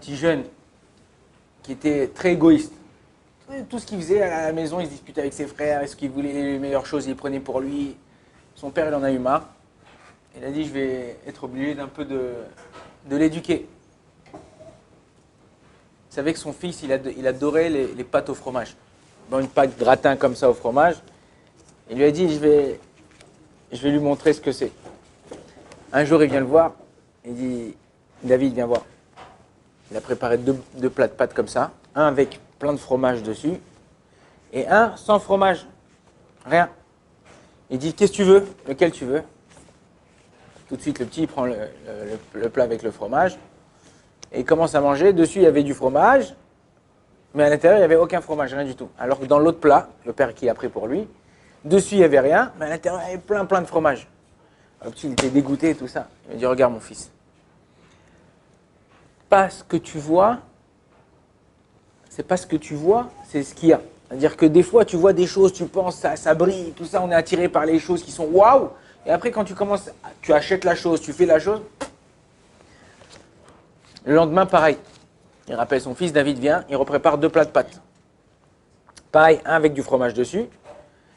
petit jeune qui était très égoïste. Tout ce qu'il faisait à la maison, il se disputait avec ses frères, est-ce qu'il voulait les meilleures choses, il prenait pour lui. Son père, il en a eu marre. Il a dit, je vais être obligé d'un peu de l'éduquer. Vous savez que son fils, il adorait les pâtes au fromage. Dans une pâte gratin comme ça au fromage. Il lui a dit, je vais lui montrer ce que c'est. Un jour, il vient le voir. Il dit, David, viens voir. Il a préparé deux plats de pâtes comme ça. Un avec plein de fromage dessus. Et un sans fromage. Rien. Il dit, qu'est-ce que tu veux? Lequel tu veux? Tout de suite, le petit, il prend le plat avec le fromage. Et il commence à manger. Dessus, il y avait du fromage. Mais à l'intérieur, il n'y avait aucun fromage, rien du tout. Alors que dans l'autre plat, le père qui a pris pour lui, dessus, il n'y avait rien. Mais à l'intérieur, il y avait plein de fromage. Le petit, il était dégoûté et tout ça. Il m'a dit, regarde mon fils. Pas ce que tu vois, c'est pas ce que tu vois, c'est ce qu'il y a. C'est-à-dire que des fois, tu vois des choses, tu penses, ça brille, tout ça, on est attiré par les choses qui sont waouh. Et après, quand tu commences, tu achètes la chose, tu fais la chose. Le lendemain, pareil. Il rappelle son fils, David vient, il reprépare 2 plats de pâtes. Pareil, un avec du fromage dessus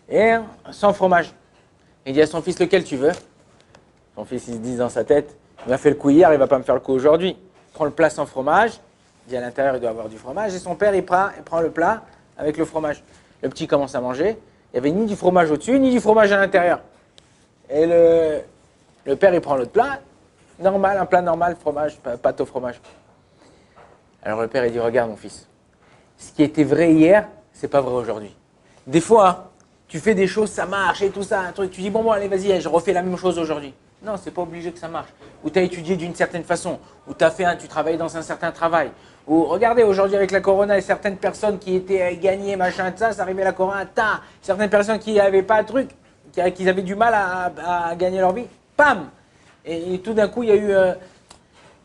et un sans fromage. Il dit à son fils, lequel tu veux? Son fils, il se dit dans sa tête, il m'a fait le coup hier, il ne va pas me faire le coup aujourd'hui. Il prend le plat sans fromage, il dit à l'intérieur, il doit avoir du fromage, et son père, il prend le plat avec le fromage. Le petit commence à manger, il n'y avait ni du fromage au-dessus, ni du fromage à l'intérieur. Et le père, il prend l'autre plat, normal, un plat normal, fromage, pâte au fromage. Alors le père, il dit, regarde mon fils, ce qui était vrai hier, c'est pas vrai aujourd'hui. Des fois, tu fais des choses, ça marche et tout ça, un truc, tu dis, bon, allez, vas-y, je refais la même chose aujourd'hui. Non, c'est pas obligé que ça marche. Ou tu as étudié d'une certaine façon, ou tu travailles dans un certain travail. Ou regardez, aujourd'hui avec la corona, il y a certaines personnes qui étaient gagnées, machin, ça arrivait la corona, certaines personnes qui n'avaient pas de truc, qui avaient du mal à gagner leur vie, pam. Et tout d'un coup, il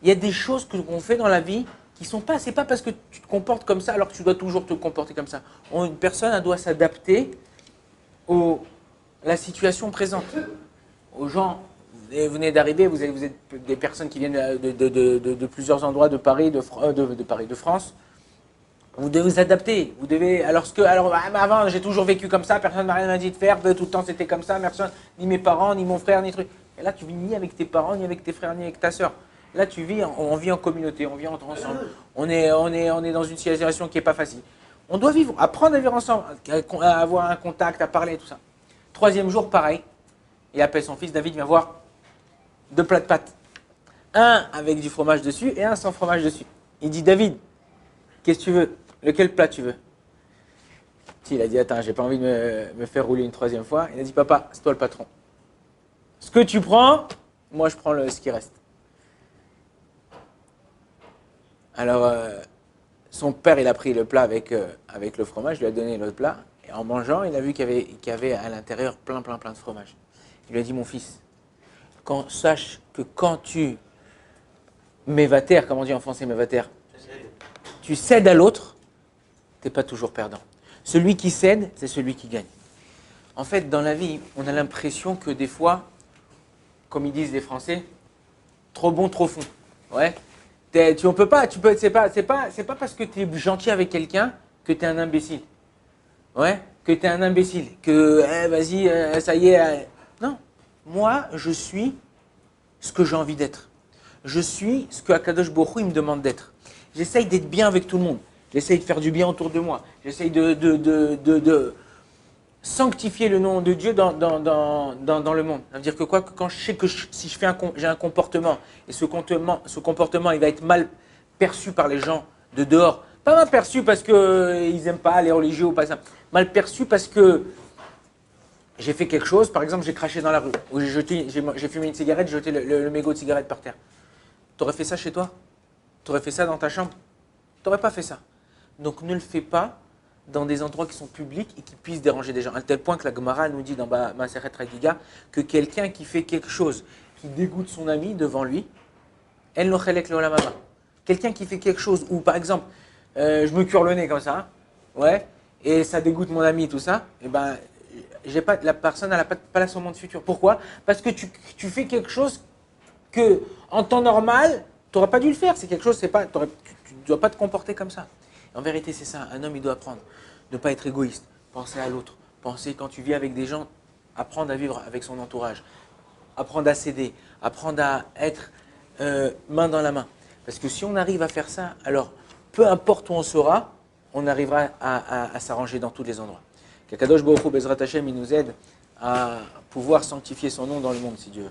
y a des choses qu'on fait dans la vie qui sont pas, c'est pas parce que tu te comportes comme ça alors que tu dois toujours te comporter comme ça. Une personne, elle doit s'adapter à la situation présente. Aux gens, vous venez d'arriver, vous êtes des personnes qui viennent de plusieurs endroits de Paris, de France. Vous devez vous adapter. Vous devez, alors avant, j'ai toujours vécu comme ça, personne ne m'a rien dit de faire, tout le temps c'était comme ça, personne, ni mes parents, ni mon frère, ni truc. Et là, tu vis ni avec tes parents, ni avec tes frères, ni avec ta soeur. Là, on vit en communauté, on vit ensemble. On est dans une situation qui n'est pas facile. On doit vivre, apprendre à vivre ensemble, à avoir un contact, à parler, tout ça. 3e jour, pareil. Il appelle son fils, David, viens voir 2 plats de pâtes. Un avec du fromage dessus et un sans fromage dessus. Il dit, David, qu'est-ce que tu veux? Lequel plat tu veux? Il a dit, attends, j'ai pas envie de me faire rouler une 3e fois. Il a dit, papa, c'est toi le patron. Ce que tu prends, moi je prends ce qui reste. Alors, son père, il a pris le plat avec le fromage, il lui a donné l'autre plat. Et en mangeant, il a vu qu'il y avait à l'intérieur plein de fromage. Il lui a dit, mon fils, sache que quand tu m'évatères, comme on dit en français, m'évatères, tu cèdes à l'autre, tu n'es pas toujours perdant. Celui qui cède, c'est celui qui gagne. En fait, dans la vie, on a l'impression que des fois, comme ils disent les Français, trop bon, trop fond. Ouais. C'est pas parce que tu es gentil avec quelqu'un que tu es un imbécile. Ouais. Que tu es un imbécile. Que, vas-y, ça y est. Non. Moi, je suis ce que j'ai envie d'être. Je suis ce que Akadosh Baruch Hu, il me demande d'être. J'essaye d'être bien avec tout le monde. J'essaye de faire du bien autour de moi. J'essaye de sanctifier le nom de Dieu dans le monde. Ça veut dire que quand je sais que si j'ai un comportement, et ce comportement il va être mal perçu par les gens de dehors, pas mal perçu parce qu'ils n'aiment pas les religieux ou pas ça, mal perçu parce que j'ai fait quelque chose, par exemple j'ai craché dans la rue, ou j'ai fumé une cigarette, j'ai jeté le mégot de cigarette par terre. Tu aurais fait ça chez toi? Tu aurais fait ça dans ta chambre? Tu n'aurais pas fait ça. Donc ne le fais pas dans des endroits qui sont publics et qui puissent déranger des gens. À tel point que la Gemara nous dit dans Maseret Ragiga que quelqu'un qui fait quelque chose qui dégoûte son ami devant lui, elle no chelek leolam haba. Quelqu'un qui fait quelque chose où, par exemple, je me cure le nez comme ça, ouais, et ça dégoûte mon ami, tout ça, et ben, la personne n'a pas la son monde futur. Pourquoi? Parce que tu fais quelque chose que, en temps normal, n'auras pas dû le faire. C'est quelque chose, tu ne dois pas te comporter comme ça. En vérité, c'est ça. Un homme, il doit apprendre. Ne pas être égoïste. Penser à l'autre. Penser quand tu vis avec des gens, apprendre à vivre avec son entourage. Apprendre à s'aider. Apprendre à être main dans la main. Parce que si on arrive à faire ça, alors peu importe où on sera, on arrivera à s'arranger dans tous les endroits. Qu'Akadosh Baruch Hu, Bezrat Hashem, il nous aide à pouvoir sanctifier son nom dans le monde, si Dieu veut.